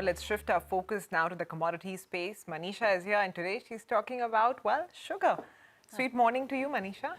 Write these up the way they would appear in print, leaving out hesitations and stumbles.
Let's shift our focus now to the commodity space. Manisha is here, and today she's talking about, well, sugar. Sweet morning to you, Manisha.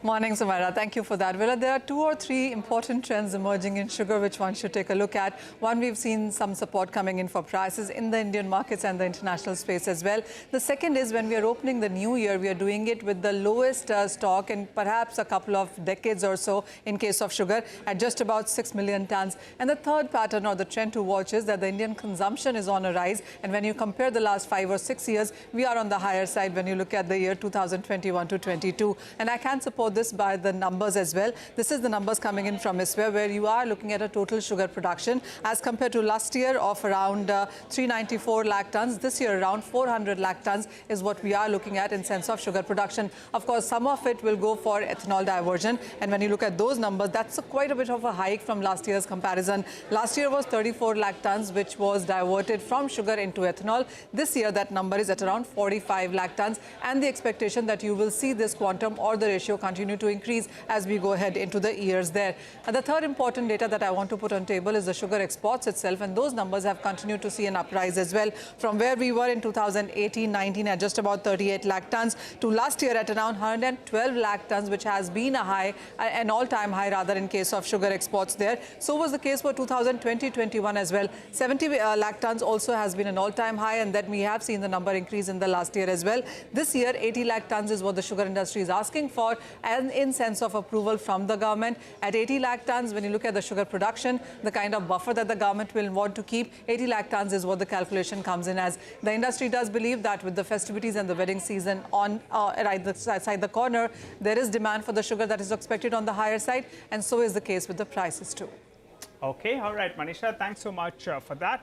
Morning, Sumaira. Thank you for that. Well, there are 2 or 3 important trends emerging in sugar which one should take a look at. One, we've seen some support coming in for prices in the Indian markets and the international space as well. The second is when we are opening the new year, we are doing it with the lowest stock in perhaps a couple of decades or so in case of sugar at just about 6 million tons. And the third pattern or the trend to watch is that the Indian consumption is on a rise. And when you compare the last 5 or 6 years, we are on the higher side when you look at the year 2021 to 22. And I can support this by the numbers as well. This is the numbers coming in from ISWA, where you are looking at a total sugar production as compared to last year of around 394 lakh tons. This year around 400 lakh tons is what we are looking at in sense of sugar production. Of course, some of it will go for ethanol diversion. And when you look at those numbers, that's quite a bit of a hike from last year's comparison. Last year was 34 lakh tons, which was diverted from sugar into ethanol. This year, that number is at around 45 lakh tons. And the expectation that you will see this quantum or the ratio continue to increase as we go ahead into the years there. And the third important data that I want to put on table is the sugar exports itself, and those numbers have continued to see an uprise as well from where we were in 2018-19 at just about 38 lakh tons to last year at around 112 lakh tons, which has been a high, an all-time high rather in case of sugar exports there. So was the case for 2020-21 as well. 70 lakh tons also has been an all-time high, and then we have seen the number increase in the last year as well. This year 80 lakh tons is what the sugar industry is asking for, and in sense of approval from the government. At 80 lakh tons, when you look at the sugar production, the kind of buffer that the government will want to keep, 80 lakh tons is what the calculation comes in as. The industry does believe that with the festivities and the wedding season on right side the corner, there is demand for the sugar that is expected on the higher side, and so is the case with the prices too. Okay, all right, Manisha, thanks so much for that.